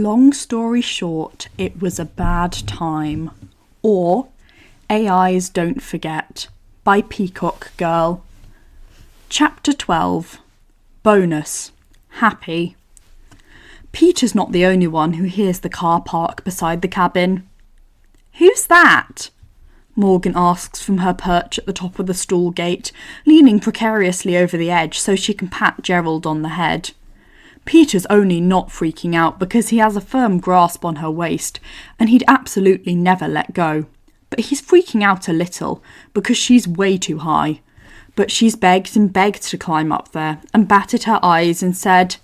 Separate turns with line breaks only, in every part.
Long story short, it was a bad time. Or AIs Don't Forget by Peacockgirl. Chapter 12. Bonus. Happy. Peter's not the only one who hears the car park beside the cabin. "Who's that?" Morgan asks from her perch at the top of the stall gate, leaning precariously over the edge so she can pat Gerald on the head. Peter's only not freaking out because he has a firm grasp on her waist, and he'd absolutely never let go. But he's freaking out a little because she's way too high. But she's begged and begged to climb up there and batted her eyes and said,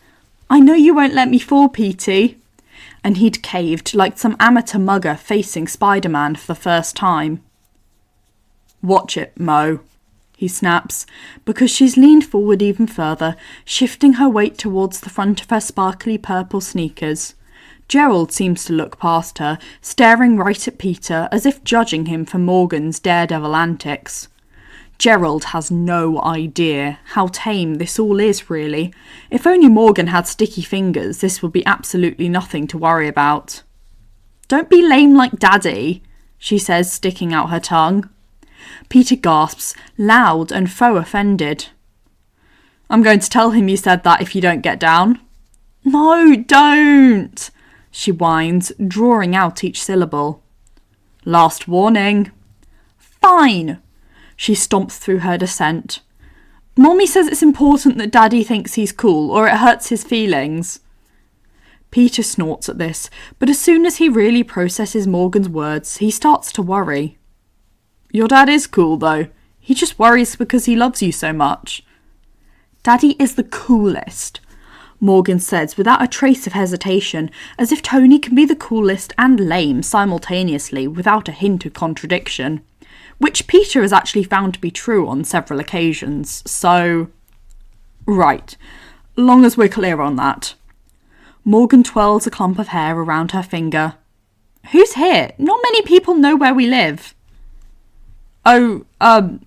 "I know you won't let me fall, Petey." And he'd caved like some amateur mugger facing Spider-Man for the first time. "Watch it, Mo," he snaps, because she's leaned forward even further, shifting her weight towards the front of her sparkly purple sneakers. Gerald seems to look past her, staring right at Peter as if judging him for Morgan's daredevil antics. Gerald has no idea how tame this all is, really. If only Morgan had sticky fingers, this would be absolutely nothing to worry about. "Don't be lame like Daddy," she says, sticking out her tongue. Peter gasps, loud and faux offended. "I'm going to tell him you said that if you don't get down." "No, don't," she whines, drawing out each syllable. "Last warning." "Fine." She stomps through her dissent. "Mommy says it's important that Daddy thinks he's cool, or it hurts his feelings." Peter snorts at this, but as soon as he really processes Morgan's words, he starts to worry. "Your dad is cool, though. He just worries because he loves you so much." "Daddy is the coolest," Morgan says without a trace of hesitation, as if Tony can be the coolest and lame simultaneously without a hint of contradiction. Which Peter has actually found to be true on several occasions, so... Right, long as we're clear on that. Morgan twirls a clump of hair around her finger. "Who's here? Not many people know where we live." "Oh,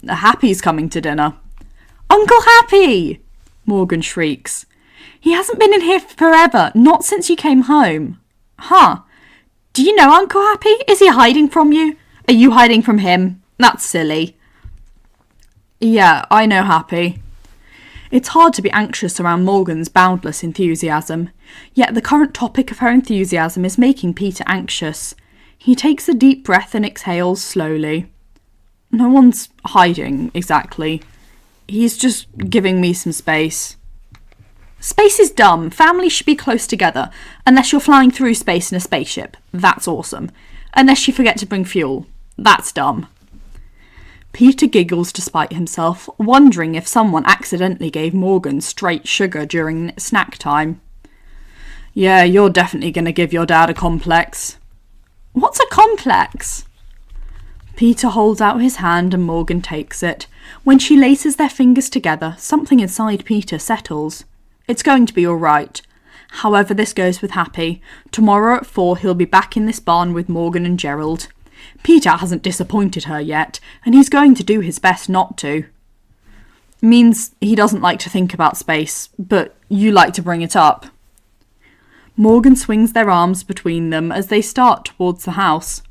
Happy's coming to dinner." "Uncle Happy!" Morgan shrieks. "He hasn't been in here forever, not since you came home." "Huh. Do you know Uncle Happy? Is he hiding from you? Are you hiding from him? That's silly." "Yeah, I know Happy." It's hard to be anxious around Morgan's boundless enthusiasm, yet the current topic of her enthusiasm is making Peter anxious. He takes a deep breath and exhales slowly. "No one's hiding, exactly. He's just giving me some space." "Space is dumb. Families should be close together, unless you're flying through space in a spaceship. That's awesome. Unless you forget to bring fuel. That's dumb." Peter giggles despite himself, wondering if someone accidentally gave Morgan straight sugar during snack time. "Yeah, you're definitely going to give your dad a complex." "What's a complex?" Peter holds out his hand and Morgan takes it. When she laces their fingers together, something inside Peter settles. It's going to be all right. However this goes with Happy, tomorrow at 4 he'll be back in this barn with Morgan and Gerald. Peter hasn't disappointed her yet, and he's going to do his best not to. Means he doesn't like to think about space, but you like to bring it up. Morgan swings their arms between them as they start towards the house.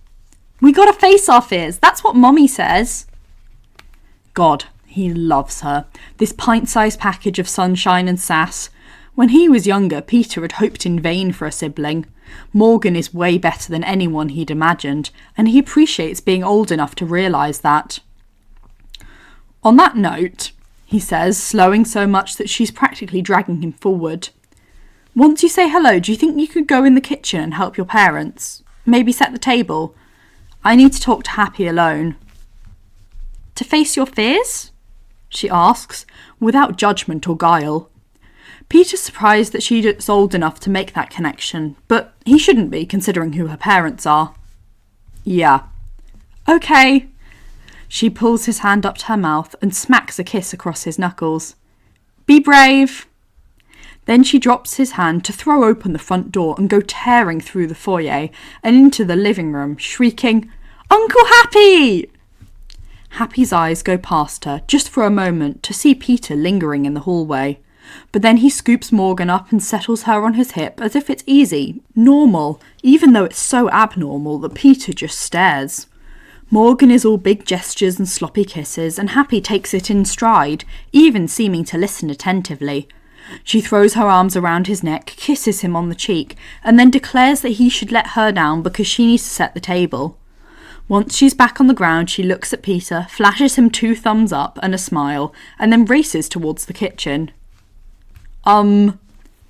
"We gotta face our fears, that's what Mommy says." God, he loves her. This pint-sized package of sunshine and sass. When he was younger, Peter had hoped in vain for a sibling. Morgan is way better than anyone he'd imagined, and he appreciates being old enough to realise that. "On that note," he says, slowing so much that she's practically dragging him forward. "Once you say hello, do you think you could go in the kitchen and help your parents? Maybe set the table? I need to talk to Happy alone." "To face your fears?" she asks, without judgment or guile. Peter's surprised that she's old enough to make that connection, but he shouldn't be, considering who her parents are. "Yeah." "Okay." She pulls his hand up to her mouth and smacks a kiss across his knuckles. "Be brave." Then she drops his hand to throw open the front door and go tearing through the foyer and into the living room, shrieking, "Uncle Happy!" Happy's eyes go past her, just for a moment, to see Peter lingering in the hallway. But then he scoops Morgan up and settles her on his hip as if it's easy, normal, even though it's so abnormal that Peter just stares. Morgan is all big gestures and sloppy kisses, and Happy takes it in stride, even seeming to listen attentively. She throws her arms around his neck, kisses him on the cheek, and then declares that he should let her down because she needs to set the table. Once she's back on the ground, she looks at Peter, flashes him 2 thumbs up and a smile, and then races towards the kitchen.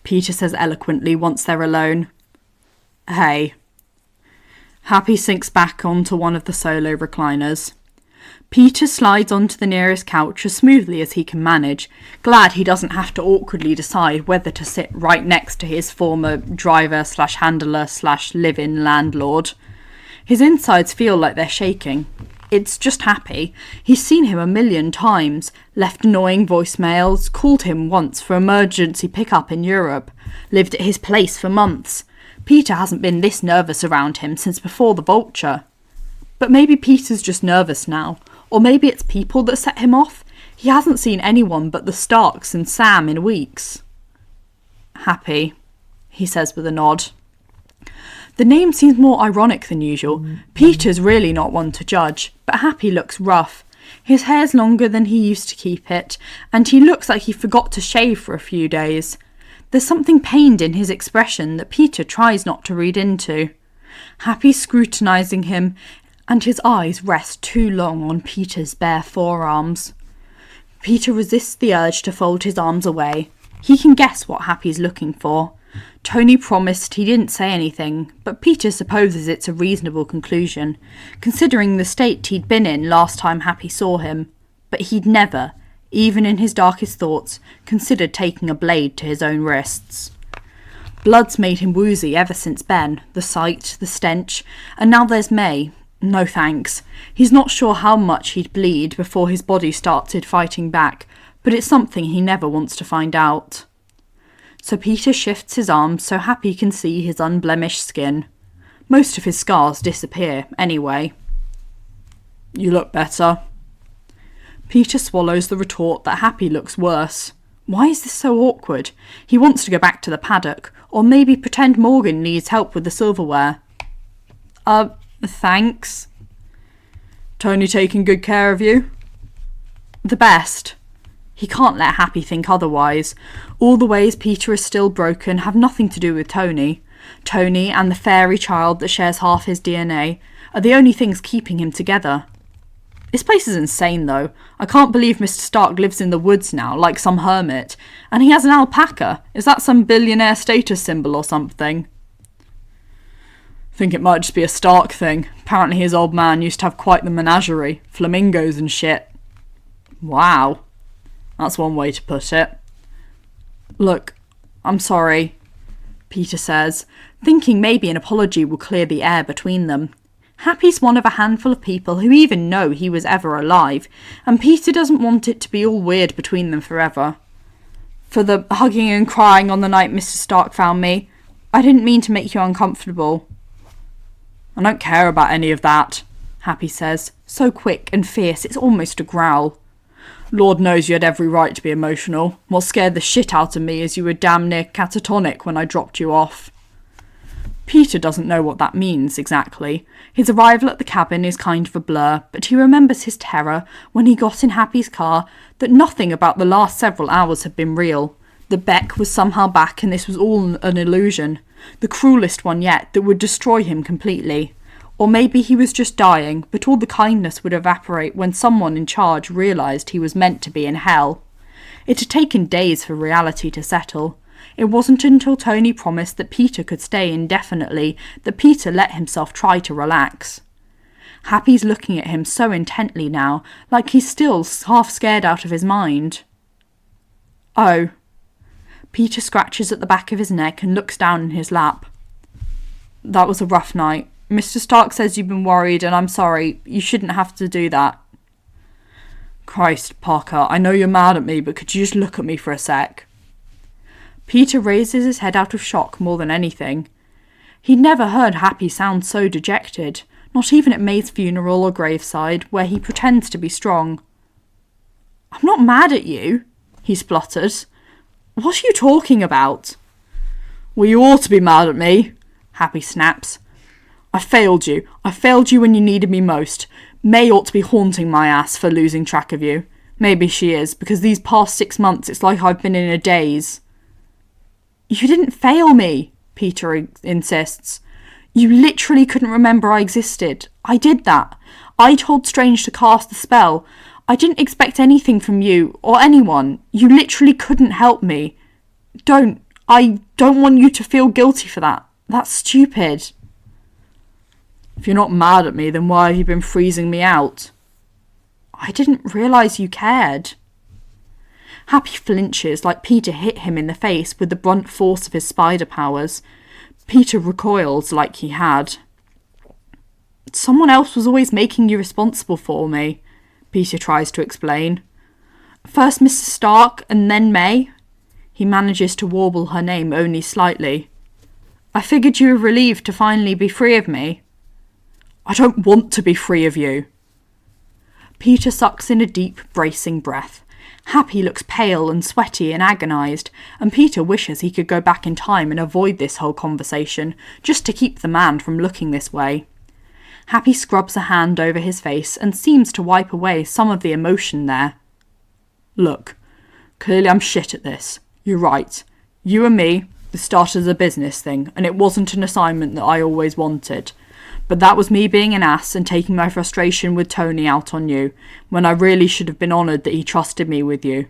Peter says eloquently once they're alone. Hey. Happy sinks back onto one of the solo recliners. Peter slides onto the nearest couch as smoothly as he can manage, glad he doesn't have to awkwardly decide whether to sit right next to his former driver/handler/live-in landlord. His insides feel like they're shaking. It's just Happy. He's seen him a million times, left annoying voicemails, called him once for emergency pickup in Europe, lived at his place for months. Peter hasn't been this nervous around him since before the vulture. But maybe Peter's just nervous now, or maybe it's people that set him off. He hasn't seen anyone but the Starks and Sam in weeks. Happy, he says with a nod. The name seems more ironic than usual. Peter's really not one to judge, but Happy looks rough. His hair's longer than he used to keep it, and he looks like he forgot to shave for a few days. There's something pained in his expression that Peter tries not to read into. Happy's scrutinising him, and his eyes rest too long on Peter's bare forearms. Peter resists the urge to fold his arms away. He can guess what Happy's looking for. Tony promised he didn't say anything, but Peter supposes it's a reasonable conclusion, considering the state he'd been in last time Happy saw him. But he'd never, even in his darkest thoughts, considered taking a blade to his own wrists. Blood's made him woozy ever since Ben, the sight, the stench, and now there's May. No thanks. He's not sure how much he'd bleed before his body started fighting back, but it's something he never wants to find out. So Peter shifts his arms so Happy can see his unblemished skin. Most of his scars disappear, anyway. You look better. Peter swallows the retort that Happy looks worse. Why is this so awkward? He wants to go back to the paddock, or maybe pretend Morgan needs help with the silverware. Thanks. Tony taking good care of you? The best. He can't let Happy think otherwise. All the ways Peter is still broken have nothing to do with Tony. Tony and the fairy child that shares half his DNA are the only things keeping him together. This place is insane, though. I can't believe Mr. Stark lives in the woods now, like some hermit. And he has an alpaca. Is that some billionaire status symbol or something? Think it might just be a Stark thing. Apparently his old man used to have quite the menagerie. Flamingos and shit. Wow. That's one way to put it. Look, I'm sorry, Peter says, thinking maybe an apology will clear the air between them. Happy's one of a handful of people who even know he was ever alive, and Peter doesn't want it to be all weird between them forever. For the hugging and crying on the night Mr. Stark found me, I didn't mean to make you uncomfortable. I don't care about any of that, Happy says, so quick and fierce it's almost a growl. Lord knows you had every right to be emotional. What scared the shit out of me is you were damn near catatonic when I dropped you off. Peter doesn't know what that means exactly. His arrival at the cabin is kind of a blur, but he remembers his terror when he got in Happy's car that nothing about the last several hours had been real. The Beck was somehow back and this was all an illusion. The cruelest one yet that would destroy him completely. Or maybe he was just dying, but all the kindness would evaporate when someone in charge realised he was meant to be in hell. It had taken days for reality to settle. It wasn't until Tony promised that Peter could stay indefinitely that Peter let himself try to relax. Happy's looking at him so intently now, like he's still half scared out of his mind. Oh. Peter scratches at the back of his neck and looks down in his lap. That was a rough night. Mr. Stark says you've been worried, and I'm sorry. You shouldn't have to do that. Christ, Parker, I know you're mad at me, but could you just look at me for a sec? Peter raises his head out of shock more than anything. He'd never heard Happy sound so dejected, not even at May's funeral or graveside, where he pretends to be strong. I'm not mad at you, he spluttered. What are you talking about? Well, you ought to be mad at me, Happy snaps. I failed you. I failed you when you needed me most. May ought to be haunting my ass for losing track of you. Maybe she is, because these past 6 months it's like I've been in a daze. You didn't fail me, Peter insists. You literally couldn't remember I existed. I did that. I told Strange to cast the spell. I didn't expect anything from you, or anyone. You literally couldn't help me. I don't want you to feel guilty for that. That's stupid. If you're not mad at me, then why have you been freezing me out? I didn't realise you cared. Happy flinches like Peter hit him in the face with the blunt force of his spider powers. Peter recoils like he had. Someone else was always making you responsible for me, Peter tries to explain. First Mrs. Stark and then May. He manages to warble her name only slightly. I figured you were relieved to finally be free of me. I don't want to be free of you. Peter sucks in a deep, bracing breath. Happy looks pale and sweaty and agonised, and Peter wishes he could go back in time and avoid this whole conversation, just to keep the man from looking this way. Happy scrubs a hand over his face and seems to wipe away some of the emotion there. Look, clearly I'm shit at this. You're right. You and me, this started as a business thing, and it wasn't an assignment that I always wanted. But that was me being an ass and taking my frustration with Tony out on you, when I really should have been honoured that he trusted me with you.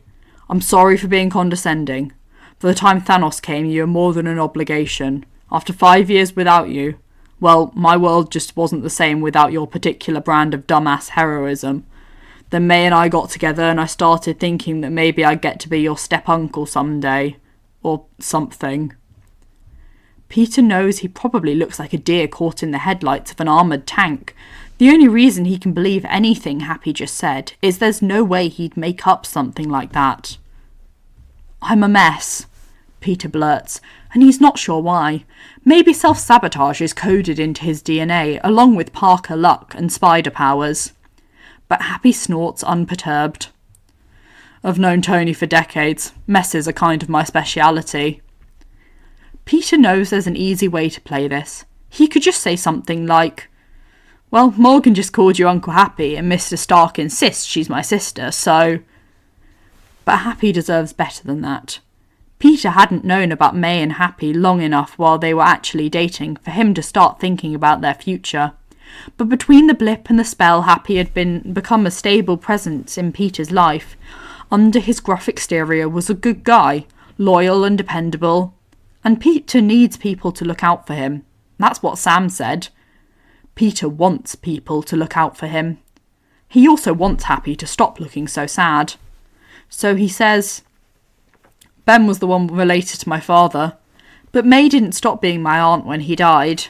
I'm sorry for being condescending. For the time Thanos came, you were more than an obligation. After 5 years without you, well, my world just wasn't the same without your particular brand of dumbass heroism. Then May and I got together and I started thinking that maybe I'd get to be your step-uncle someday. Or something. Peter knows he probably looks like a deer caught in the headlights of an armoured tank. The only reason he can believe anything Happy just said is there's no way he'd make up something like that. I'm a mess, Peter blurts, and he's not sure why. Maybe self-sabotage is coded into his DNA, along with Parker luck and spider powers. But Happy snorts unperturbed. I've known Tony for decades. Messes are kind of my speciality. Peter knows there's an easy way to play this. He could just say something like, well, Morgan just called you Uncle Happy and Mr. Stark insists she's my sister, so... But Happy deserves better than that. Peter hadn't known about May and Happy long enough while they were actually dating for him to start thinking about their future. But between the blip and the spell, Happy had become a stable presence in Peter's life. Under his gruff exterior was a good guy, loyal and dependable. And Peter needs people to look out for him. That's what Sam said. Peter wants people to look out for him. He also wants Happy to stop looking so sad. So he says, Ben was the one related to my father, but May didn't stop being my aunt when he died.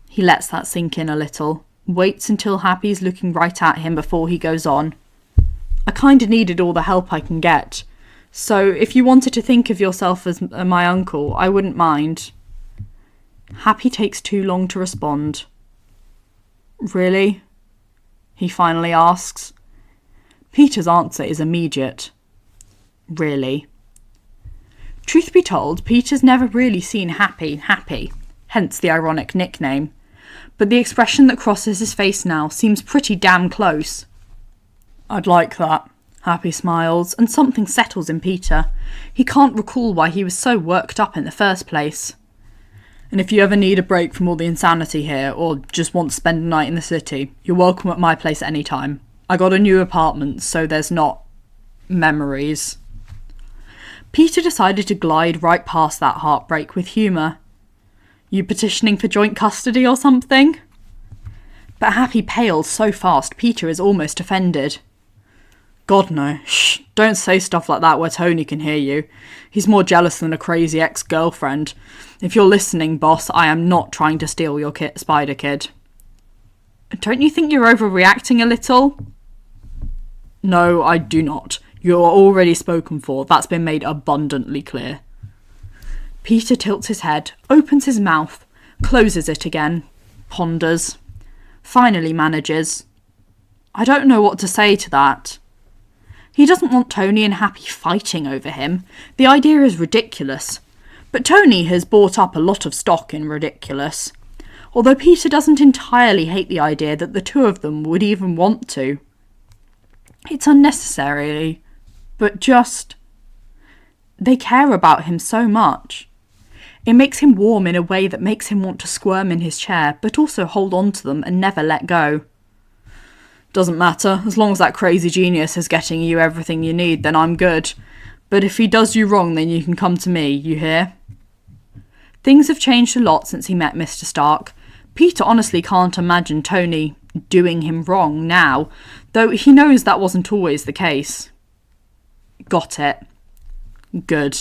He lets that sink in a little, waits until Happy's looking right at him before he goes on. I kinda needed all the help I can get. So if you wanted to think of yourself as my uncle, I wouldn't mind. Happy takes too long to respond. Really? He finally asks. Peter's answer is immediate. Really? Truth be told, Peter's never really seen Happy, hence the ironic nickname. But the expression that crosses his face now seems pretty damn close. I'd like that. Happy smiles, and something settles in Peter. He can't recall why he was so worked up in the first place. And if you ever need a break from all the insanity here, or just want to spend a night in the city, you're welcome at my place any time. I got a new apartment, so there's not... memories. Peter decided to glide right past that heartbreak with humour. You petitioning for joint custody or something? But Happy pales so fast Peter is almost offended. God no, shh, don't say stuff like that where Tony can hear you. He's more jealous than a crazy ex-girlfriend. If you're listening, boss, I am not trying to steal your spider kid. Don't you think you're overreacting a little? No, I do not. You're already spoken for, that's been made abundantly clear. Peter tilts his head, opens his mouth, closes it again, ponders, finally manages. I don't know what to say to that. He doesn't want Tony and Happy fighting over him. The idea is ridiculous. But Tony has bought up a lot of stock in ridiculous. Although Peter doesn't entirely hate the idea that the two of them would even want to. It's unnecessary, but just... they care about him so much. It makes him warm in a way that makes him want to squirm in his chair, but also hold on to them and never let go. Doesn't matter, as long as that crazy genius is getting you everything you need, then I'm good. But if he does you wrong, then you can come to me, you hear? Things have changed a lot since he met Mr. Stark. Peter honestly can't imagine Tony doing him wrong now, though he knows that wasn't always the case. Got it. Good.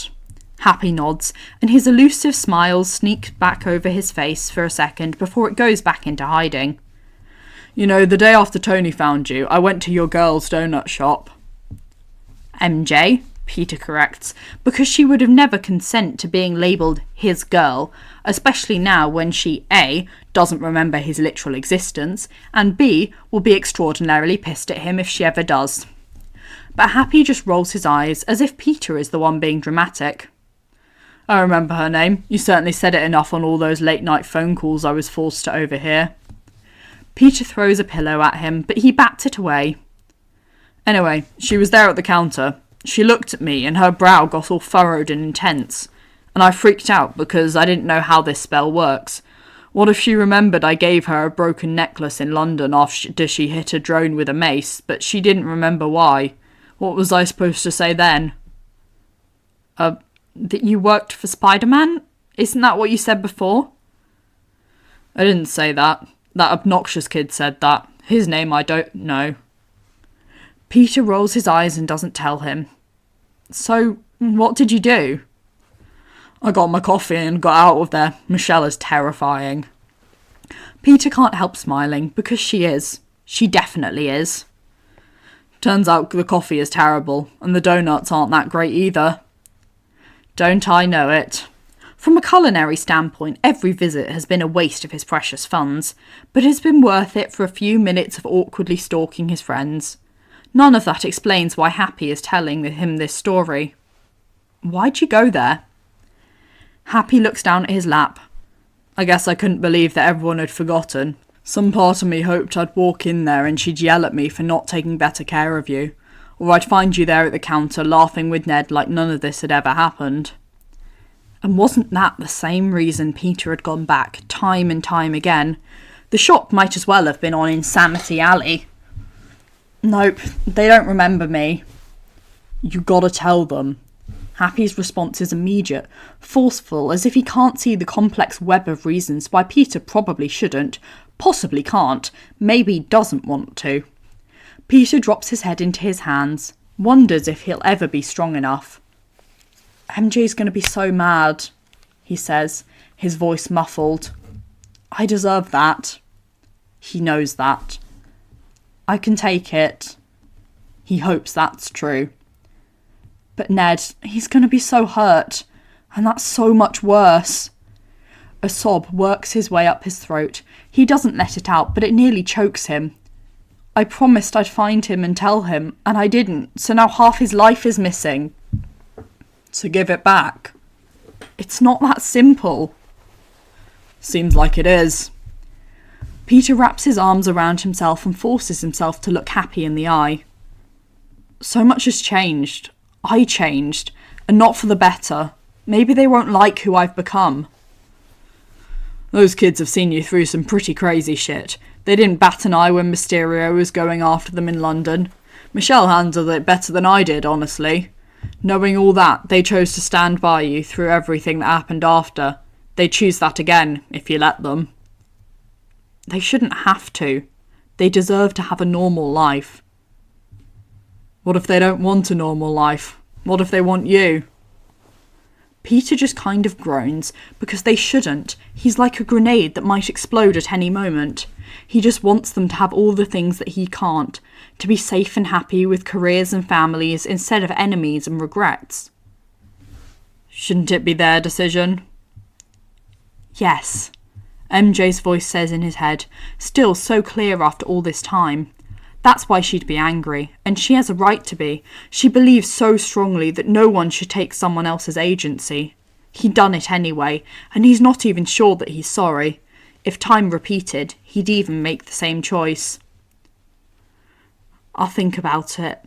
Happy nods, and his elusive smile sneaks back over his face for a second before it goes back into hiding. You know, the day after Tony found you, I went to your girl's donut shop. MJ, Peter corrects, because she would have never consent to being labelled his girl, especially now when she A, doesn't remember his literal existence, and B, will be extraordinarily pissed at him if she ever does. But Happy just rolls his eyes, as if Peter is the one being dramatic. I remember her name. You certainly said it enough on all those late-night phone calls I was forced to overhear. Peter throws a pillow at him, but he bats it away. Anyway, she was there at the counter. She looked at me, and her brow got all furrowed and intense, and I freaked out because I didn't know how this spell works. What if she remembered I gave her a broken necklace in London after she hit a drone with a mace, but she didn't remember why? What was I supposed to say then? That you worked for Spider-Man? Isn't that what you said before? I didn't say that. That obnoxious kid said that. His name I don't know. Peter rolls his eyes and doesn't tell him. So, what did you do? I got my coffee and got out of there. Michelle is terrifying. Peter can't help smiling, because she is. She definitely is. Turns out the coffee is terrible, and the donuts aren't that great either. Don't I know it? From a culinary standpoint, every visit has been a waste of his precious funds, but it has been worth it for a few minutes of awkwardly stalking his friends. None of that explains why Happy is telling him this story. Why'd you go there? Happy looks down at his lap. I guess I couldn't believe that everyone had forgotten. Some part of me hoped I'd walk in there and she'd yell at me for not taking better care of you, or I'd find you there at the counter laughing with Ned like none of this had ever happened. And wasn't that the same reason Peter had gone back time and time again? The shop might as well have been on Insanity Alley. Nope, they don't remember me. You gotta tell them. Happy's response is immediate, forceful, as if he can't see the complex web of reasons why Peter probably shouldn't, possibly can't, maybe doesn't want to. Peter drops his head into his hands, wonders if he'll ever be strong enough. MJ's going to be so mad, he says, his voice muffled. I deserve that. He knows that. I can take it. He hopes that's true. But Ned, he's going to be so hurt, and that's so much worse. A sob works his way up his throat. He doesn't let it out, but it nearly chokes him. I promised I'd find him and tell him, and I didn't, so now half his life is missing. So give it back. It's not that simple. Seems like it is. Peter wraps his arms around himself and forces himself to look Happy in the eye. So much has changed. I changed, and not for the better. Maybe they won't like who I've become. Those kids have seen you through some pretty crazy shit. They didn't bat an eye when Mysterio was going after them in London. Michelle handled it better than I did, honestly. Knowing all that, they chose to stand by you through everything that happened after. They'd choose that again, if you let them. They shouldn't have to. They deserve to have a normal life. What if they don't want a normal life? What if they want you? Peter just kind of groans, because they shouldn't. He's like a grenade that might explode at any moment. He just wants them to have all the things that he can't, to be safe and happy with careers and families instead of enemies and regrets. Shouldn't it be their decision? Yes, MJ's voice says in his head, still so clear after all this time. That's why she'd be angry, and she has a right to be. She believes so strongly that no one should take someone else's agency. He'd done it anyway, and he's not even sure that he's sorry. If time repeated, he'd even make the same choice. I'll think about it.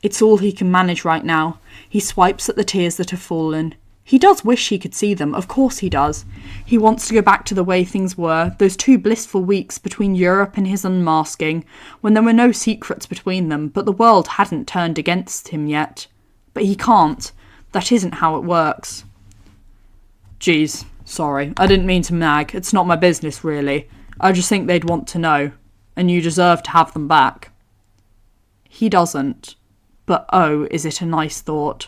It's all he can manage right now. He swipes at the tears that have fallen. He does wish he could see them, of course he does. He wants to go back to the way things were, those 2 blissful weeks between Europe and his unmasking, when there were no secrets between them, but the world hadn't turned against him yet. But he can't. That isn't how it works. Geez, sorry, I didn't mean to nag. It's not my business, really. I just think they'd want to know, and you deserve to have them back. He doesn't. But oh, is it a nice thought.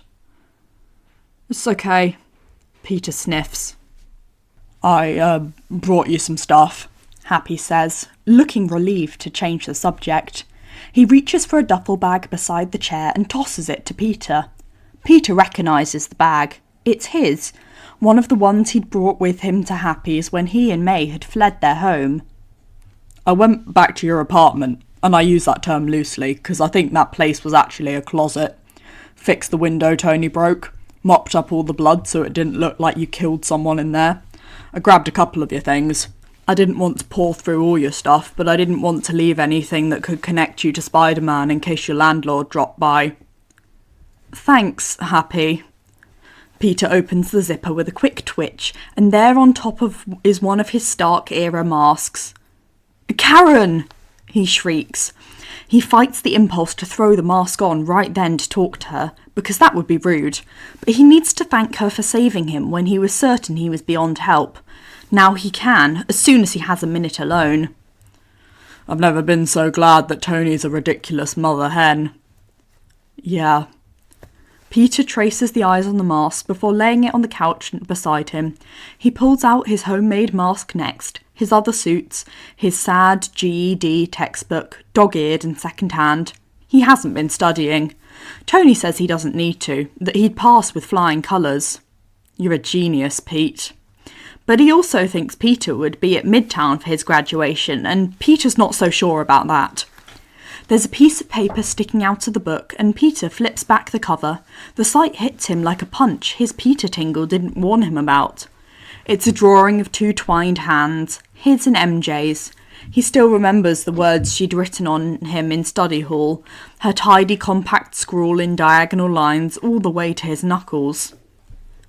It's okay. Peter sniffs. I brought you some stuff, Happy says, looking relieved to change the subject. He reaches for a duffel bag beside the chair and tosses it to Peter. Peter recognises the bag. It's his, one of the ones he'd brought with him to Happy's when he and May had fled their home. I went back to your apartment, and I use that term loosely because I think that place was actually a closet. Fixed the window Tony broke. Mopped up all the blood so it didn't look like you killed someone in there. I grabbed a couple of your things. I didn't want to pour through all your stuff, but I didn't want to leave anything that could connect you to Spider-Man in case your landlord dropped by. Thanks, Happy. Peter opens the zipper with a quick twitch, and there on top is one of his Stark-era masks. Karen! He shrieks. He fights the impulse to throw the mask on right then to talk to her, because that would be rude, but he needs to thank her for saving him when he was certain he was beyond help. Now he can, as soon as he has a minute alone. I've never been so glad that Tony's a ridiculous mother hen. Yeah. Peter traces the eyes on the mask before laying it on the couch beside him. He pulls out his homemade mask next, his other suits, his sad GED textbook, dog-eared and second-hand. He hasn't been studying. Tony says he doesn't need to, that he'd pass with flying colours. You're a genius, Pete. But he also thinks Peter would be at Midtown for his graduation, and Peter's not so sure about that. There's a piece of paper sticking out of the book, and Peter flips back the cover. The sight hits him like a punch his Peter tingle didn't warn him about. It's a drawing of 2 twined hands, his and MJ's. He still remembers the words she'd written on him in study hall, her tidy compact scrawl in diagonal lines all the way to his knuckles.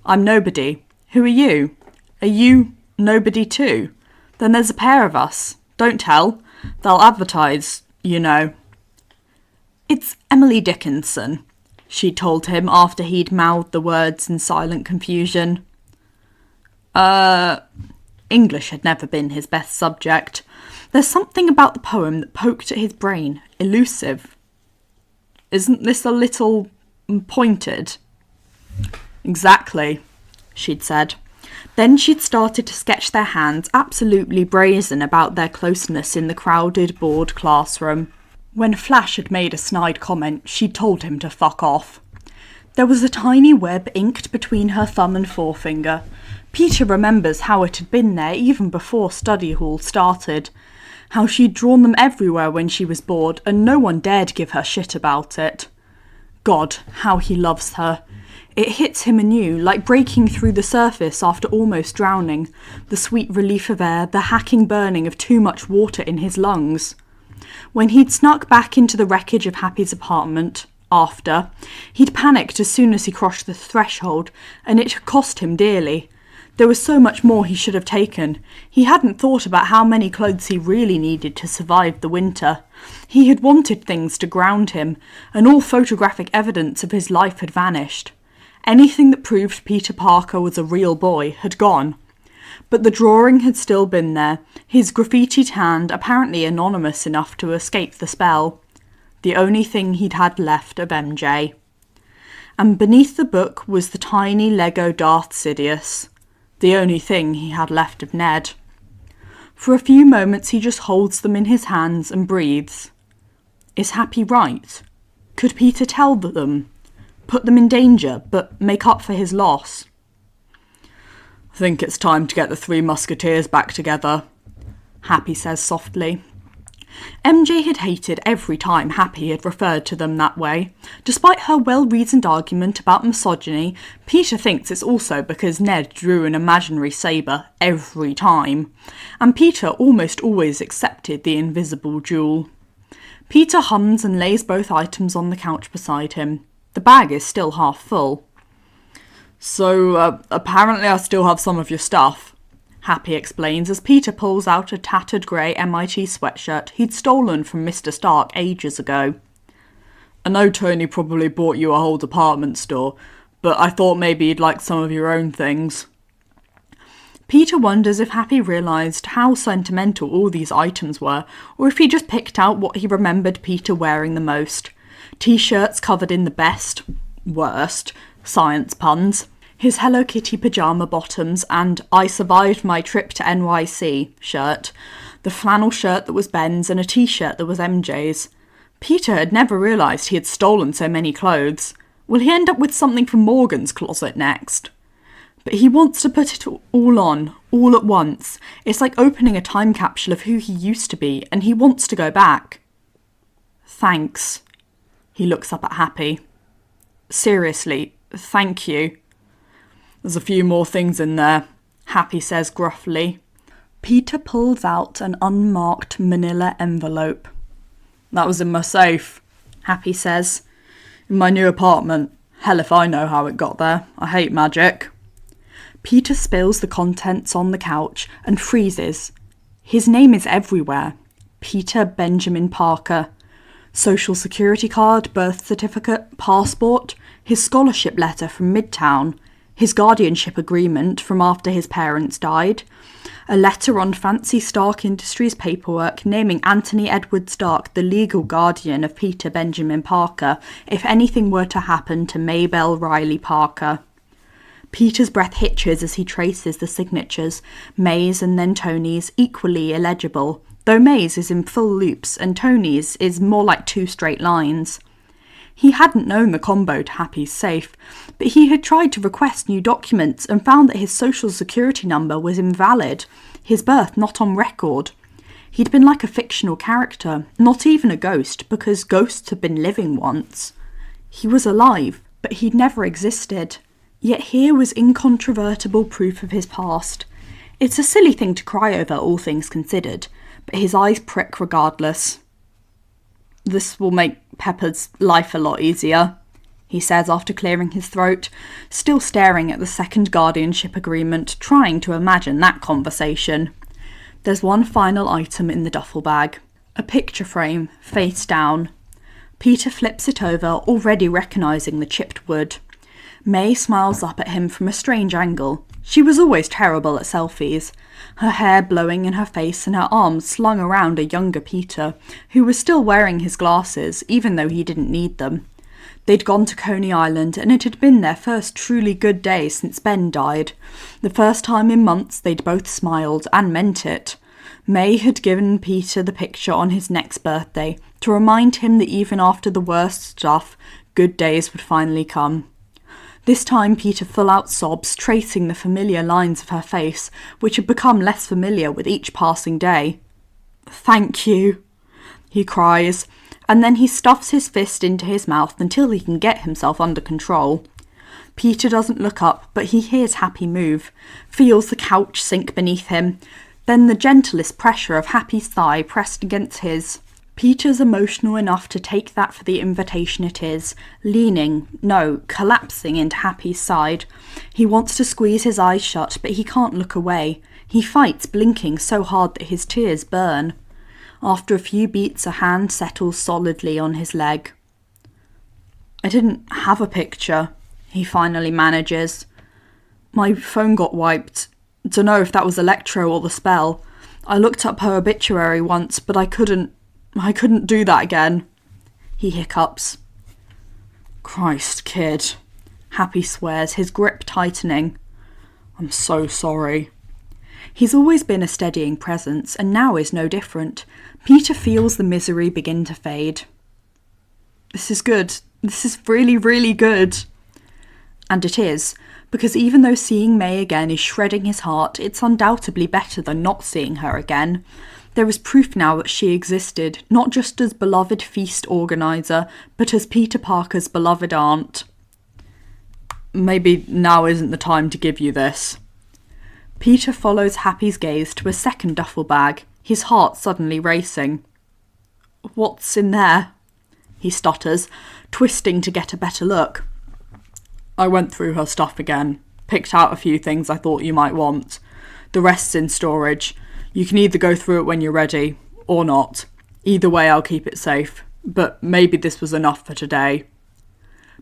I'm nobody. Who are you? Are you nobody too? Then there's a pair of us. Don't tell. They'll advertise, you know. It's Emily Dickinson, she told him after he'd mouthed the words in silent confusion. English had never been his best subject. There's something about the poem that poked at his brain, elusive. Isn't this a little pointed? Exactly, she'd said. Then she'd started to sketch their hands, absolutely brazen about their closeness in the crowded, bored classroom. When Flash had made a snide comment, she'd told him to fuck off. There was a tiny web inked between her thumb and forefinger. Peter remembers how it had been there even before study hall started. How she'd drawn them everywhere when she was bored, and no one dared give her shit about it. God, how he loves her. It hits him anew, like breaking through the surface after almost drowning, the sweet relief of air, the hacking burning of too much water in his lungs. When he'd snuck back into the wreckage of Happy's apartment, he'd panicked as soon as he crossed the threshold, and it had cost him dearly. There was so much more he should have taken. He hadn't thought about how many clothes he really needed to survive the winter. He had wanted things to ground him, and all photographic evidence of his life had vanished. Anything that proved Peter Parker was a real boy had gone. But the drawing had still been there, his graffitied hand apparently anonymous enough to escape the spell. The only thing he'd had left of MJ. And beneath the book was the tiny Lego Darth Sidious. The only thing he had left of Ned. For a few moments he just holds them in his hands and breathes. Is Happy right? Could Peter tell them? Put them in danger, but make up for his loss? I think it's time to get the 3 Musketeers back together, Happy says softly. MJ had hated every time Happy had referred to them that way. Despite her well-reasoned argument about misogyny, Peter thinks it's also because Ned drew an imaginary sabre every time, and Peter almost always accepted the invisible jewel. Peter hums and lays both items on the couch beside him. The bag is still half full. So, apparently I still have some of your stuff, Happy explains as Peter pulls out a tattered grey MIT sweatshirt he'd stolen from Mr. Stark ages ago. I know Tony probably bought you a whole department store, but I thought maybe you'd like some of your own things. Peter wonders if Happy realised how sentimental all these items were, or if he just picked out what he remembered Peter wearing the most. T-shirts covered in the worst, science puns, his Hello Kitty pyjama bottoms and I survived my trip to NYC shirt, the flannel shirt that was Ben's and a t-shirt that was MJ's. Peter had never realised he had stolen so many clothes. Will he end up with something from Morgan's closet next? But he wants to put it all on, all at once. It's like opening a time capsule of who he used to be, and he wants to go back. Thanks. He looks up at Happy. Seriously, thank you. There's a few more things in there, Happy says gruffly. Peter pulls out an unmarked manila envelope. That was in my safe, Happy says. In my new apartment. Hell if I know how it got there. I hate magic. Peter spills the contents on the couch and freezes. His name is everywhere. Peter Benjamin Parker. Social security card, birth certificate, passport, his scholarship letter from Midtown, his guardianship agreement from after his parents died, a letter on Fancy Stark Industries paperwork naming Anthony Edward Stark the legal guardian of Peter Benjamin Parker if anything were to happen to Maybelle Riley Parker. Peter's breath hitches as he traces the signatures, May's and then Tony's, equally illegible, though May's is in full loops and Tony's is more like two straight lines. He hadn't known the combo to Happy's safe, but he had tried to request new documents and found that his social security number was invalid, his birth not on record. He'd been like a fictional character, not even a ghost, because ghosts had been living once. He was alive, but he'd never existed. Yet here was incontrovertible proof of his past. It's a silly thing to cry over, all things considered, but his eyes prick regardless. This will make Pepper's life a lot easier, he says after clearing his throat, still staring at the second guardianship agreement, trying to imagine that conversation. There's one final item in the duffel bag, a picture frame, face down. Peter flips it over, already recognising the chipped wood. May smiles up at him from a strange angle. She was always terrible at selfies, her hair blowing in her face and her arms slung around a younger Peter, who was still wearing his glasses, even though he didn't need them. They'd gone to Coney Island, and it had been their first truly good day since Ben died. The first time in months they'd both smiled, and meant it. May had given Peter the picture on his next birthday, to remind him that even after the worst stuff, good days would finally come. This time Peter full out sobs, tracing the familiar lines of her face, which had become less familiar with each passing day. "Thank you," he cries, and then he stuffs his fist into his mouth until he can get himself under control. Peter doesn't look up, but he hears Happy move, feels the couch sink beneath him, then the gentlest pressure of Happy's thigh pressed against his. Peter's emotional enough to take that for the invitation it is, collapsing into Happy's side. He wants to squeeze his eyes shut, but he can't look away. He fights, blinking so hard that his tears burn. After a few beats, a hand settles solidly on his leg. "I didn't have a picture," he finally manages. "My phone got wiped. Dunno if that was Electro or the spell. I looked up her obituary once, but I couldn't do that again," he hiccups. "Christ, kid," Happy swears, his grip tightening. "I'm so sorry." He's always been a steadying presence, and now is no different. Peter feels the misery begin to fade. "This is good. This is really, really good." And it is, because even though seeing May again is shredding his heart, it's undoubtedly better than not seeing her again. There is proof now that she existed, not just as beloved feast organiser, but as Peter Parker's beloved aunt. Maybe now isn't the time to give you this. Peter follows Happy's gaze to a second duffel bag, his heart suddenly racing. What's in there? He stutters, twisting to get a better look. I went through her stuff again, picked out a few things I thought you might want. The rest's in storage. You can either go through it when you're ready, or not. Either way, I'll keep it safe. But maybe this was enough for today.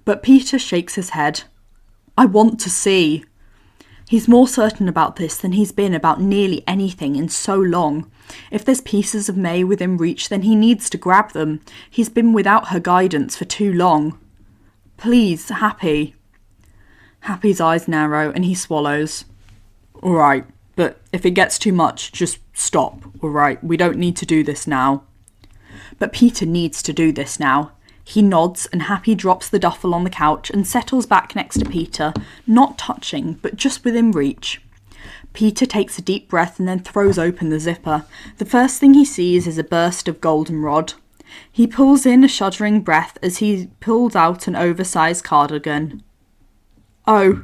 But Peter shakes his head. I want to see. He's more certain about this than he's been about nearly anything in so long. If there's pieces of May within reach, then he needs to grab them. He's been without her guidance for too long. Please, Happy. Happy's eyes narrow and he swallows. All right, but if it gets too much, just stop, all right? We don't need to do this now. But Peter needs to do this now. He nods and Happy drops the duffel on the couch and settles back next to Peter, not touching, but just within reach. Peter takes a deep breath and then throws open the zipper. The first thing he sees is a burst of goldenrod. He pulls in a shuddering breath as he pulls out an oversized cardigan. Oh,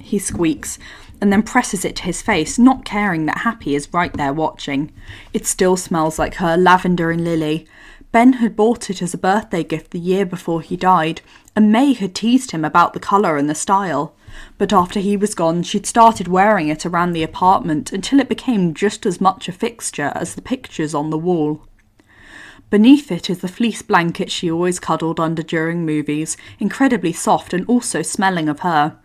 he squeaks, and then presses it to his face, not caring that Happy is right there watching. It still smells like her, lavender and lily. Ben had bought it as a birthday gift the year before he died, and May had teased him about the colour and the style. But after he was gone, she'd started wearing it around the apartment until it became just as much a fixture as the pictures on the wall. Beneath it is the fleece blanket she always cuddled under during movies, incredibly soft and also smelling of her.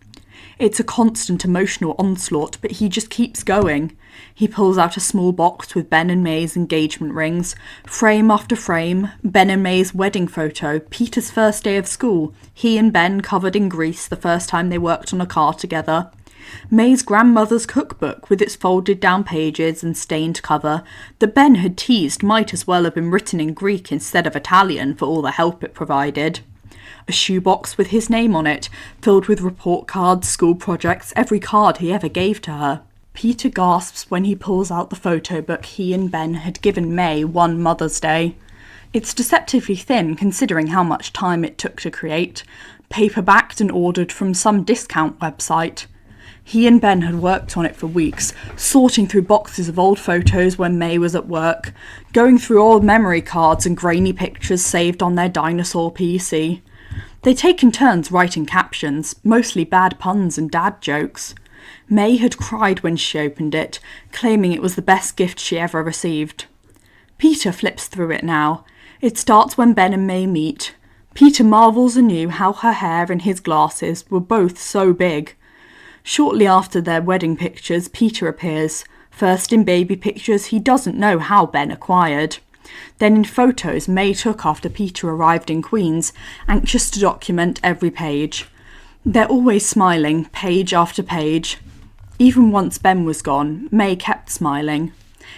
It's a constant emotional onslaught, but he just keeps going. He pulls out a small box with Ben and May's engagement rings, frame after frame, Ben and May's wedding photo, Peter's first day of school, he and Ben covered in grease the first time they worked on a car together, May's grandmother's cookbook with its folded down pages and stained cover that Ben had teased might as well have been written in Greek instead of Italian for all the help it provided. A shoebox with his name on it, filled with report cards, school projects, every card he ever gave to her. Peter gasps when he pulls out the photo book he and Ben had given May one Mother's Day. It's deceptively thin considering how much time it took to create, paperbacked and ordered from some discount website. He and Ben had worked on it for weeks, sorting through boxes of old photos when May was at work, going through old memory cards and grainy pictures saved on their dinosaur PC. They'd taken turns writing captions, mostly bad puns and dad jokes. May had cried when she opened it, claiming it was the best gift she ever received. Peter flips through it now. It starts when Ben and May meet. Peter marvels anew how her hair and his glasses were both so big. Shortly after their wedding pictures, Peter appears, first in baby pictures he doesn't know how Ben acquired. Then in photos May took after Peter arrived in Queens, anxious to document every page. They're always smiling, page after page. Even once Ben was gone, May kept smiling.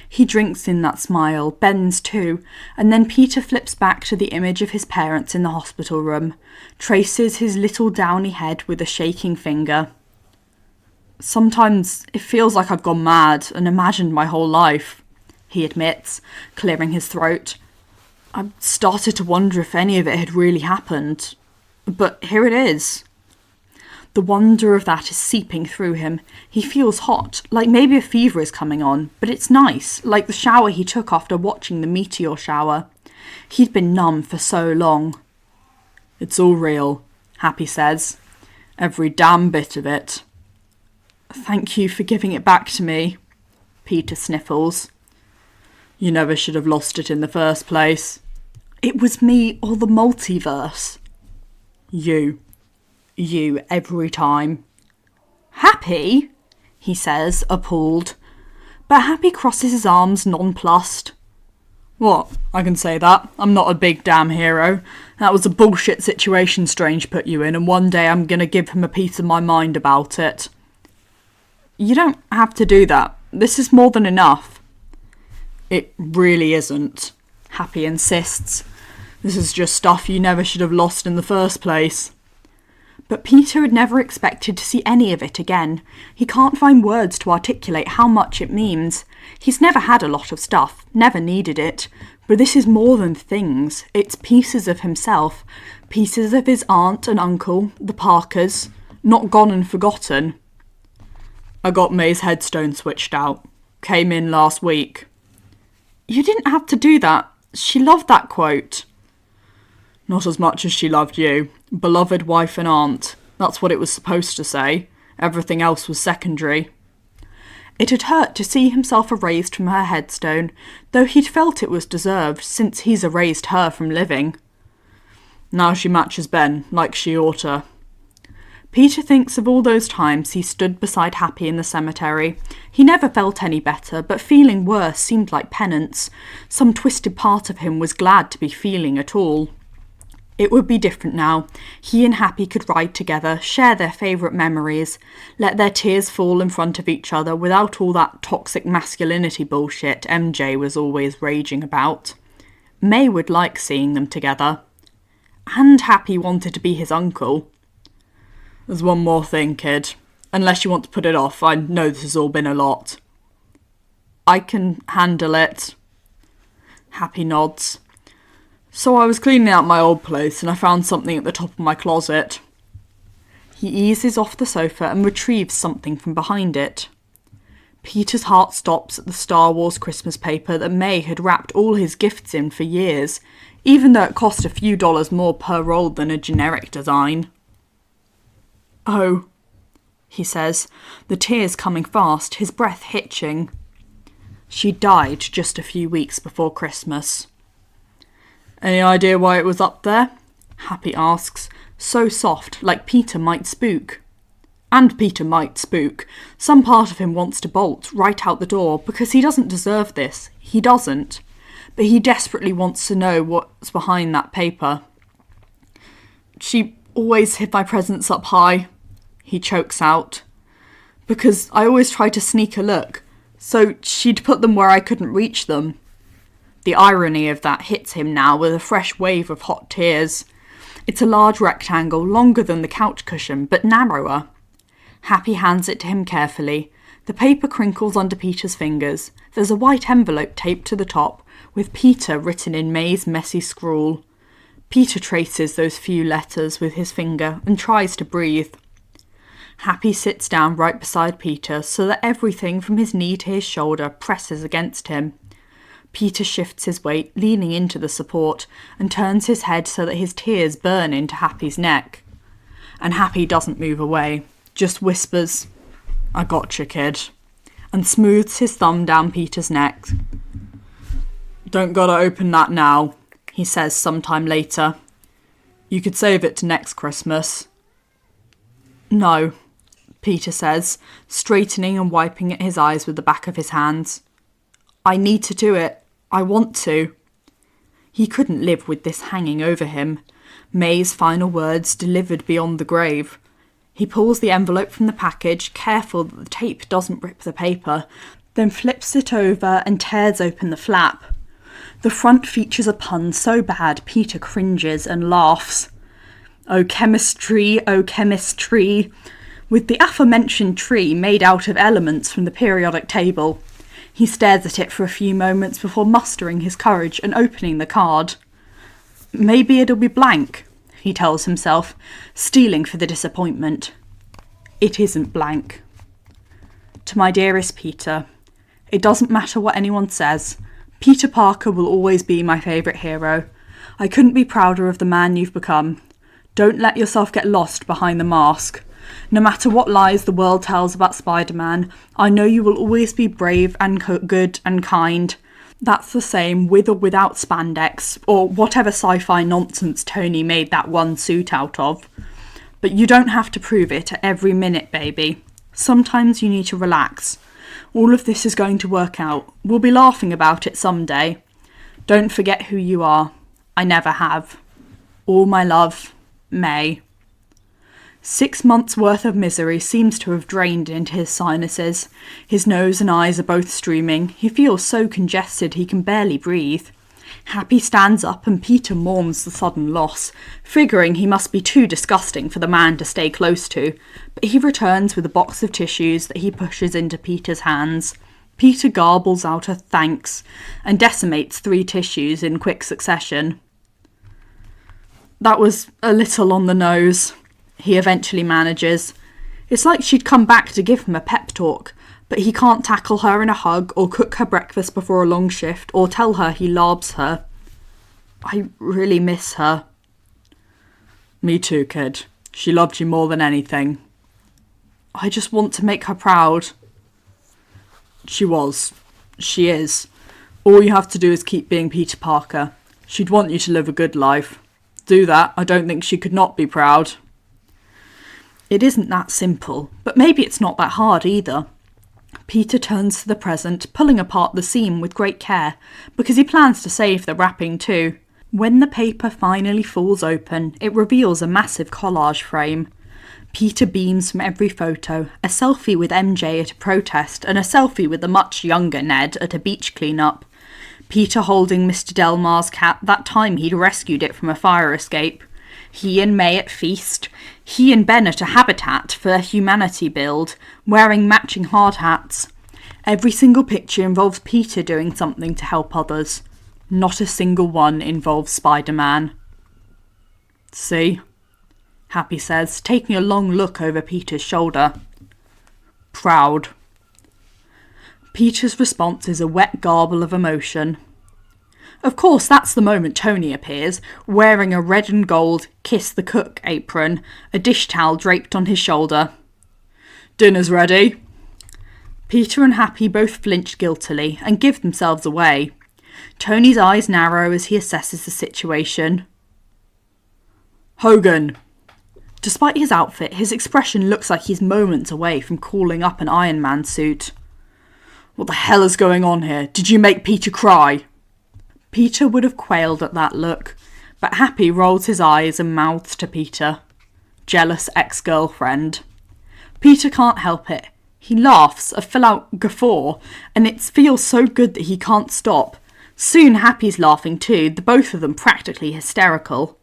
He drinks in that smile, Ben's too, and then Peter flips back to the image of his parents in the hospital room, traces his little downy head with a shaking finger. Sometimes it feels like I've gone mad and imagined my whole life, he admits, clearing his throat. I've started to wonder if any of it had really happened. But here it is. The wonder of that is seeping through him. He feels hot, like maybe a fever is coming on, but it's nice, like the shower he took after watching the meteor shower. He'd been numb for so long. It's all real, Happy says. Every damn bit of it. Thank you for giving it back to me, Peter sniffles. You never should have lost it in the first place. It was me or the multiverse. You every time. Happy? He says, appalled. But Happy crosses his arms, nonplussed. What? I can say that. I'm not a big damn hero. That was a bullshit situation Strange put you in, and one day I'm gonna give him a piece of my mind about it. You don't have to do that. This is more than enough. It really isn't, Happy insists. This is just stuff you never should have lost in the first place. But Peter had never expected to see any of it again. He can't find words to articulate how much it means. He's never had a lot of stuff, never needed it, but this is more than things. It's pieces of himself, pieces of his aunt and uncle, the Parkers, not gone and forgotten. I got May's headstone switched out. Came in last week. You didn't have to do that. She loved that quote. Not as much as she loved you. Beloved wife and aunt. That's what it was supposed to say. Everything else was secondary. It had hurt to see himself erased from her headstone, though he'd felt it was deserved since he's erased her from living. Now she matches Ben, like she oughta. Peter thinks of all those times he stood beside Happy in the cemetery. He never felt any better, but feeling worse seemed like penance. Some twisted part of him was glad to be feeling at all. It would be different now. He and Happy could ride together, share their favourite memories, let their tears fall in front of each other without all that toxic masculinity bullshit MJ was always raging about. May would like seeing them together. And Happy wanted to be his uncle. There's one more thing, kid. Unless you want to put it off, I know this has all been a lot. I can handle it. Happy nods. So I was cleaning out my old place and I found something at the top of my closet. He eases off the sofa and retrieves something from behind it. Peter's heart stops at the Star Wars Christmas paper that May had wrapped all his gifts in for years, even though it cost a few dollars more per roll than a generic design. Oh, he says, the tears coming fast, his breath hitching. She died just a few weeks before Christmas. Any idea why it was up there? Happy asks, so soft, like Peter might spook. And Peter might spook. Some part of him wants to bolt right out the door because he doesn't deserve this. He doesn't. But he desperately wants to know what's behind that paper. She always hid my presents up high, he chokes out. Because I always tried to sneak a look, so she'd put them where I couldn't reach them. The irony of that hits him now with a fresh wave of hot tears. It's a large rectangle, longer than the couch cushion, but narrower. Happy hands it to him carefully. The paper crinkles under Peter's fingers. There's a white envelope taped to the top, with Peter written in May's messy scrawl. Peter traces those few letters with his finger and tries to breathe. Happy sits down right beside Peter so that everything from his knee to his shoulder presses against him. Peter shifts his weight, leaning into the support, and turns his head so that his tears burn into Happy's neck. And Happy doesn't move away, just whispers, I gotcha, kid, and smooths his thumb down Peter's neck. Don't gotta open that now, he says sometime later. You could save it to next Christmas. No, Peter says, straightening and wiping at his eyes with the back of his hands. I need to do it. I want to. He couldn't live with this hanging over him. May's final words delivered beyond the grave. He pulls the envelope from the package, careful that the tape doesn't rip the paper, then flips it over and tears open the flap. The front features a pun so bad Peter cringes and laughs. Oh chemistry, with the aforementioned tree made out of elements from the periodic table. He stares at it for a few moments before mustering his courage and opening the card. Maybe it'll be blank, he tells himself, steeling for the disappointment. It isn't blank. To my dearest Peter, it doesn't matter what anyone says. Peter Parker will always be my favourite hero. I couldn't be prouder of the man you've become. Don't let yourself get lost behind the mask. No matter what lies the world tells about Spider-Man, I know you will always be brave and good and kind. That's the same with or without spandex, or whatever sci-fi nonsense Tony made that one suit out of. But you don't have to prove it at every minute, baby. Sometimes you need to relax. All of this is going to work out. We'll be laughing about it someday. Don't forget who you are. I never have. All my love, May. 6 months' worth of misery seems to have drained into his sinuses. His nose and eyes are both streaming. He feels so congested he can barely breathe. Happy stands up and Peter mourns the sudden loss, figuring he must be too disgusting for the man to stay close to, but he returns with a box of tissues that he pushes into Peter's hands. Peter garbles out a thanks and decimates 3 tissues in quick succession. That was a little on the nose, he eventually manages. It's like she'd come back to give him a pep talk, but he can't tackle her in a hug or cook her breakfast before a long shift or tell her he loves her. I really miss her. Me too, kid. She loved you more than anything. I just want to make her proud. She was. She is. All you have to do is keep being Peter Parker. She'd want you to live a good life. Do that, I don't think she could not be proud. It isn't that simple, but maybe it's not that hard either. Peter turns to the present, pulling apart the seam with great care, because he plans to save the wrapping too. When the paper finally falls open, it reveals a massive collage frame. Peter beams from every photo, a selfie with MJ at a protest and a selfie with a much younger Ned at a beach clean-up. Peter holding Mr. Delmar's cat that time he'd rescued it from a fire escape. He and May at feast. He and Ben at a Habitat for Humanity build, wearing matching hard hats. Every single picture involves Peter doing something to help others. Not a single one involves Spider-Man. See? Happy says, taking a long look over Peter's shoulder. Proud. Peter's response is a wet garble of emotion. Of course, that's the moment Tony appears, wearing a red and gold Kiss the Cook apron, a dish towel draped on his shoulder. Dinner's ready. Peter and Happy both flinch guiltily and give themselves away. Tony's eyes narrow as he assesses the situation. Hogan. Despite his outfit, his expression looks like he's moments away from calling up an Iron Man suit. What the hell is going on here? Did you make Peter cry? Peter would have quailed at that look, but Happy rolls his eyes and mouths to Peter. Jealous ex-girlfriend. Peter can't help it. He laughs, a full-out guffaw, and it feels so good that he can't stop. Soon Happy's laughing too, the both of them practically hysterical.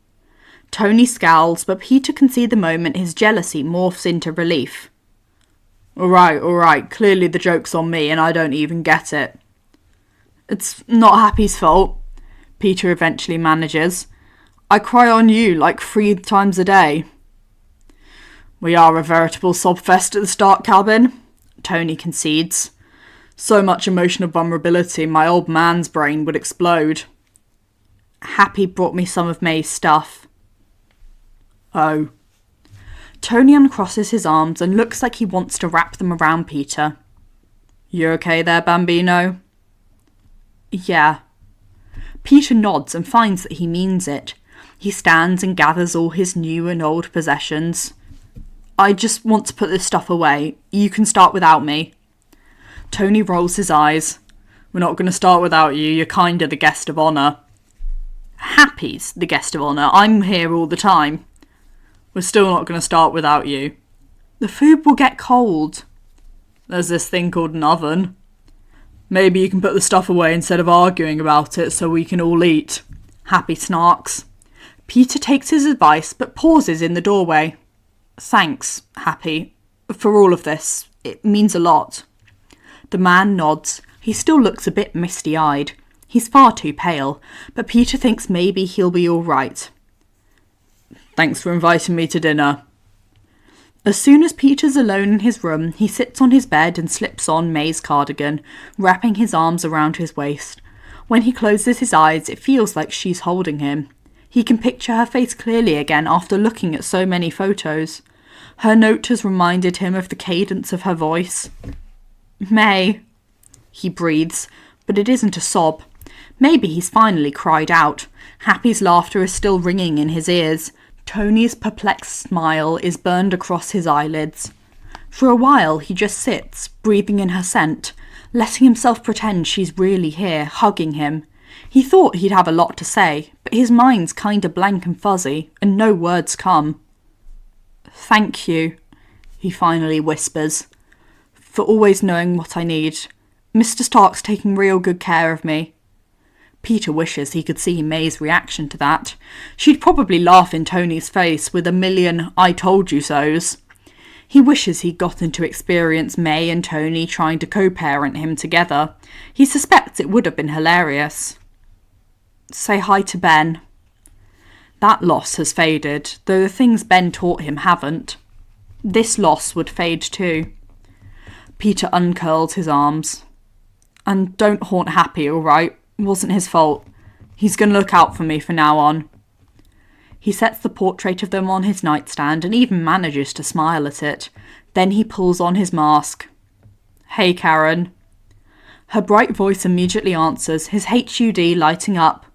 Tony scowls, but Peter can see the moment his jealousy morphs into relief. All right, clearly the joke's on me and I don't even get it. It's not Happy's fault, Peter eventually manages. I cry on you like 3 times a day. We are a veritable sobfest at the Stark cabin, Tony concedes. So much emotional vulnerability my old man's brain would explode. Happy brought me some of May's stuff. Oh. Tony uncrosses his arms and looks like he wants to wrap them around Peter. You okay there, Bambino? Yeah. Peter nods and finds that he means it. He stands and gathers all his new and old possessions. I just want to put this stuff away. You can start without me. Tony rolls his eyes. We're not going to start without you. You're kinda the guest of honour. Happy's the guest of honour. I'm here all the time. We're still not going to start without you. The food will get cold. There's this thing called an oven. Maybe you can put the stuff away instead of arguing about it so we can all eat. Happy snarks. Peter takes his advice but pauses in the doorway. Thanks, Happy, for all of this. It means a lot. The man nods. He still looks a bit misty-eyed. He's far too pale, but Peter thinks maybe he'll be all right. Thanks for inviting me to dinner. As soon as Peter's alone in his room, he sits on his bed and slips on May's cardigan, wrapping his arms around his waist. When he closes his eyes, it feels like she's holding him. He can picture her face clearly again after looking at so many photos. Her note has reminded him of the cadence of her voice. May, he breathes, but it isn't a sob. Maybe he's finally cried out. Happy's laughter is still ringing in his ears. Tony's perplexed smile is burned across his eyelids. For a while he just sits, breathing in her scent, letting himself pretend she's really here, hugging him. He thought he'd have a lot to say, but his mind's kinda blank and fuzzy, and no words come. Thank you, he finally whispers, for always knowing what I need. Mr. Stark's taking real good care of me. Peter wishes he could see May's reaction to that. She'd probably laugh in Tony's face with a million I told you so's. He wishes he'd gotten to experience May and Tony trying to co-parent him together. He suspects it would have been hilarious. Say hi to Ben. That loss has faded, though the things Ben taught him haven't. This loss would fade too. Peter uncurls his arms. And don't haunt Happy, all right? It wasn't his fault. He's going to look out for me from now on. He sets the portrait of them on his nightstand and even manages to smile at it. Then he pulls on his mask. Hey, Karen. Her bright voice immediately answers, his HUD lighting up.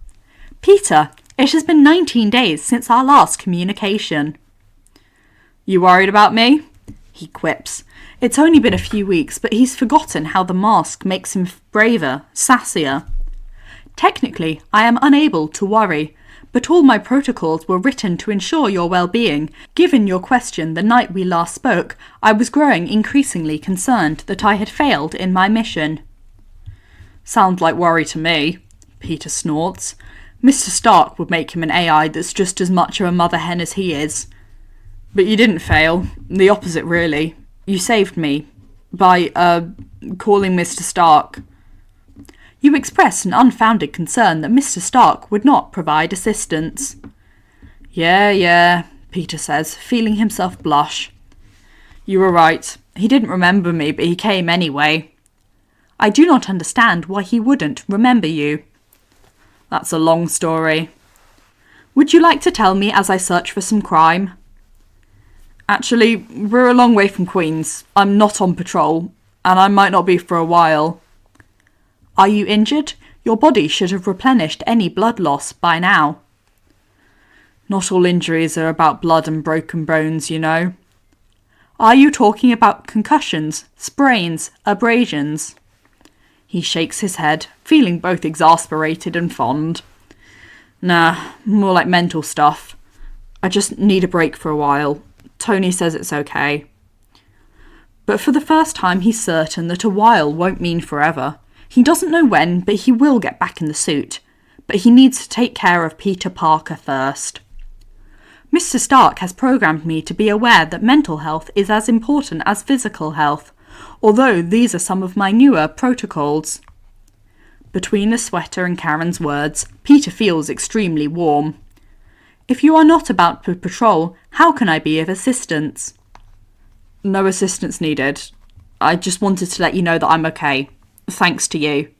Peter, it has been 19 days since our last communication. You worried about me? He quips. It's only been a few weeks, but he's forgotten how the mask makes him braver, sassier. Technically, I am unable to worry, but all my protocols were written to ensure your well-being. Given your question the night we last spoke, I was growing increasingly concerned that I had failed in my mission. Sounds like worry to me, Peter snorts. Mr. Stark would make him an AI that's just as much of a mother hen as he is. But you didn't fail. The opposite, really. You saved me. By, calling Mr. Stark. You expressed an unfounded concern that Mr. Stark would not provide assistance. Yeah, Peter says, feeling himself blush. You were right. He didn't remember me, but he came anyway. I do not understand why he wouldn't remember you. That's a long story. Would you like to tell me as I search for some crime? Actually, we're a long way from Queens. I'm not on patrol, and I might not be for a while. Are you injured? Your body should have replenished any blood loss by now. Not all injuries are about blood and broken bones, you know. Are you talking about concussions, sprains, abrasions? He shakes his head, feeling both exasperated and fond. Nah, more like mental stuff. I just need a break for a while. Tony says it's okay. But for the first time he's certain that a while won't mean forever. He doesn't know when, but he will get back in the suit. But he needs to take care of Peter Parker first. Mr. Stark has programmed me to be aware that mental health is as important as physical health, although these are some of my newer protocols. Between the sweater and Karen's words, Peter feels extremely warm. If you are not about to patrol, how can I be of assistance? No assistance needed. I just wanted to let you know that I'm okay. Thanks to you.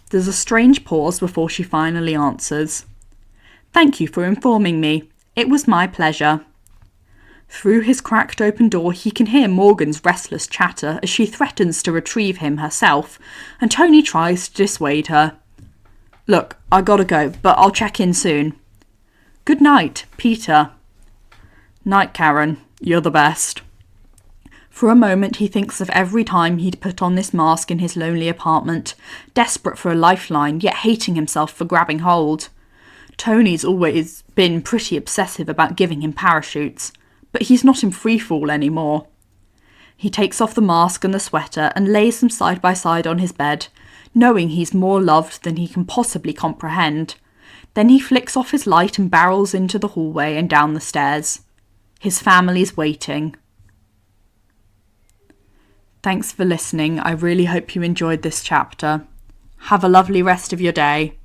There's a strange pause before she finally answers. Thank you for informing me. It was my pleasure. Through his cracked open door he can hear Morgan's restless chatter as she threatens to retrieve him herself, and Tony tries to dissuade her. Look, I gotta go, but I'll check in soon. Good night, Peter. Night, Karen. You're the best. For a moment he thinks of every time he'd put on this mask in his lonely apartment, desperate for a lifeline, yet hating himself for grabbing hold. Tony's always been pretty obsessive about giving him parachutes, but he's not in freefall anymore. He takes off the mask and the sweater and lays them side by side on his bed, knowing he's more loved than he can possibly comprehend. Then he flicks off his light and barrels into the hallway and down the stairs. His family's waiting. Thanks for listening. I really hope you enjoyed this chapter. Have a lovely rest of your day.